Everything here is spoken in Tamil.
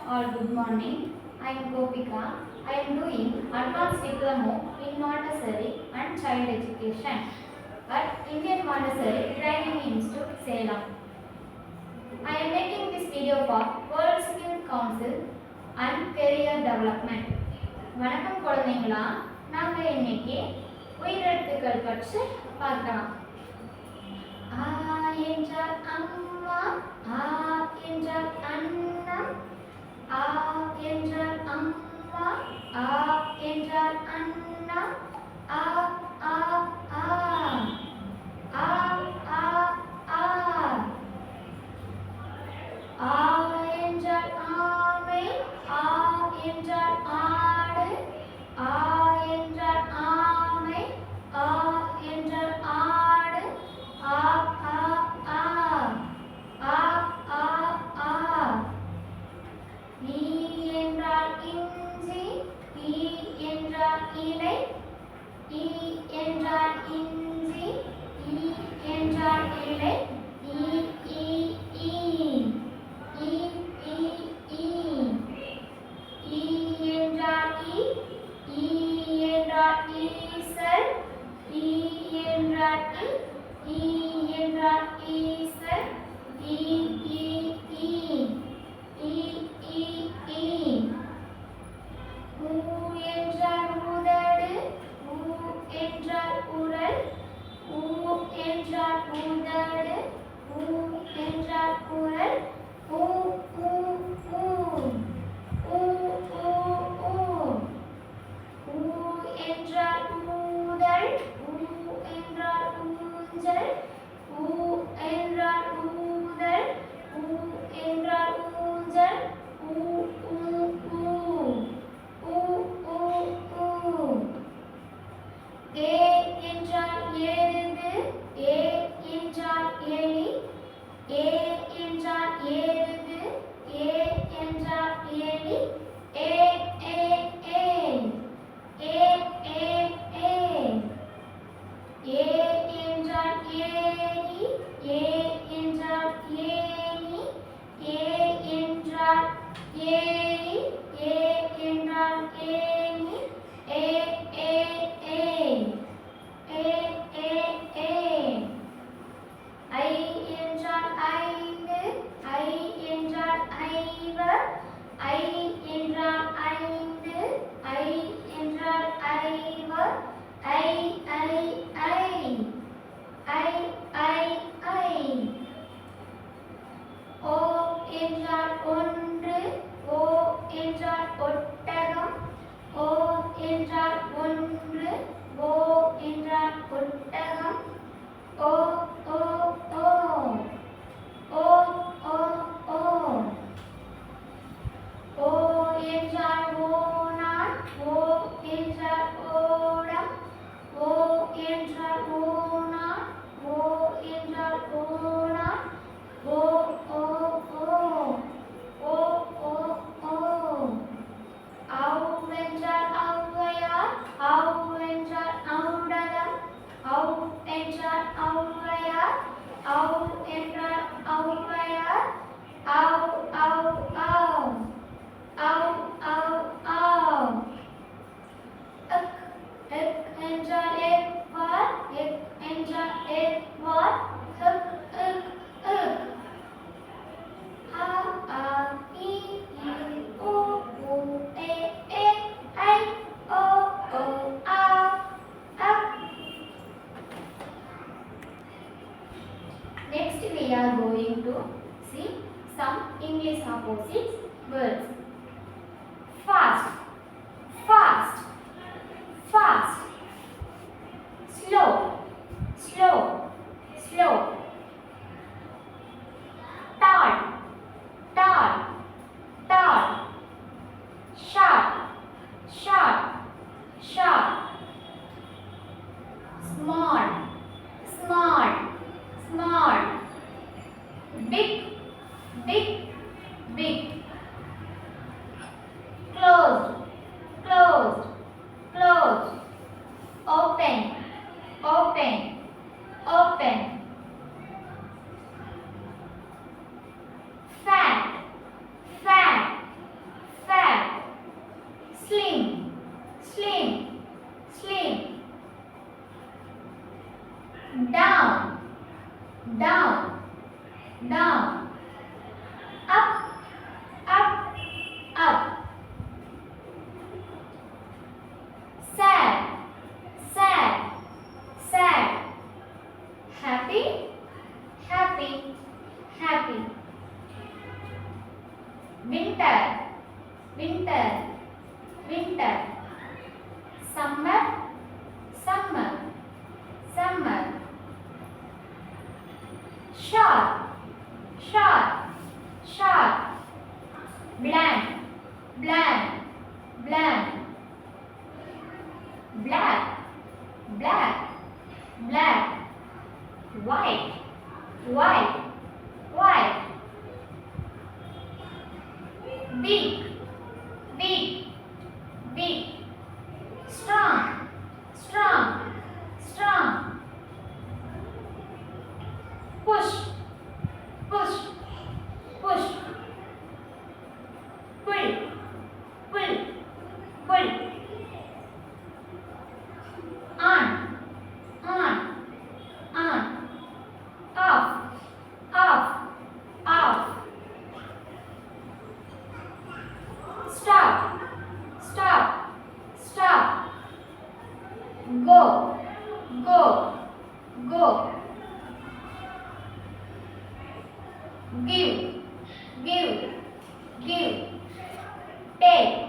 All good morning. I am Gopika. I am doing Advanced Diploma in Montessori and Child Education at Indian Montessori Training Institute, Salem. I am making this video for World Skill Council and Career Development. வணக்கம் குழந்தைங்களா, நாங்க இன்னைக்கு உயிரெழுத்துக்கள் பற்றி பார்க்கலாம். ஆ என்றால் அம்மா, ஆ என்றால் அண்ணன், ஆ என்றால் அம்மா, ஆ என்றால் அண்ணா, ஆ ஆ ஆ, ஆ ஆ ஆ, ஆ என்றால் ஆமை, ஆ என்றால் ஆடு, ஆ என்றால் ஆமை, ஆ என்றால் ஆடு, ஆ ஆ ஆ, ஆ ஆ ஆ. ஈ என்றால் இஞ்சி, ஈ என்றால் இலை, ஈ என்றால் இஞ்சி, ஈ என்றால் இலை, ஈ ஈ ஈ, ஈ ஈ ஈ. ஈ என்றால் ஈ என்றால் ஈசல், ஈ என்றால் ஈ என்றால் ஈசல், ஈ ஈ ஈ, ஈ ஈ ஈ. ஊ என்றால் உதடு, ஊ என்றால் உரல், ஊ என்றால் உதடு, ஊ என்றால் உரல், ஊ ஊ ஊ, ஊ ஊ ஊ. ஊ என்றால் ஊதல், ஊ என்றால் ஊஞ்சல், ஊ என்றால் ஊதல், ஊ என்றால் ஊஞ்சல், ஊ ஊ ஊ, ஊ ஊ ஊ. ஏ என்றால் எருது, ஏ என்றால் எலி, ஏ என்றால் எருது, ஏ என்றால் எலி, ஏ ஏ ஏ, ஏ ஏ ஏ. ஏ என்றால் ஏரி, ஏ என்றால் ஏணி, ஏ என்றால் ஏரி, ஏ என்றால் ஏணி, ஏ ஏ ஏ, ஏ ஏ ஏ. ஐ என்றால் ஐந்து, ஐ என்றால் ஐவர், ஐ என்றால் ஐந்து, ஐ என்றால் ஐவர், ஐ ஐ ஐ, ஐ ஐ ஐ. ஓ என்றால் ஒன்று, ஓ என்றால் ஒட்டகம், ஓ என்றால் ஒன்று, ஓ என்றால் ஒட்டகம், ஓ ஓ ஓ, ஓ ஓ ஓ. ஓ என்றால் ஓநாய், ஓ என்றால் ஓடம், ஓ என்றால் ஓநாய், ஓ என்றால் ஓநாய், ஓ ஓ ஓ, ஓ ஓ ஓ. ஔ என்றால் ஔவையார், ஔ என்றால் ஔடதம், ஔ என்றால் ஔவையார், ஔ என்றால் ஔவையார், ஔ ஔ ஔ, ஔ ஔ ஔ. எக் என்றால் எக்வார், எக் என்றால் எக்வார், எக் எக் எக். ஆ ஆ இ ஈ உ ஊ ஏ ஏ ஐ ஓ ஓ ஆ அக். Next we are going to see some English opposite words. Fast, fast, fast. Slow, slow, slow. Tall, tall, tall. Sharp, sharp, sharp. Small, small, small. Big, big, big. winter, winter, winter. Summer, summer, summer. Sharp, sharp, sharp. Blank, blank, blank. Black, black, black. White, white, white. Big, big, big. Strong, strong, strong. Push, push, push. Pull, pull, pull. On, on, on. Off, off, off. Stop, stop, stop. Go, go, go. Give, give, give. Take,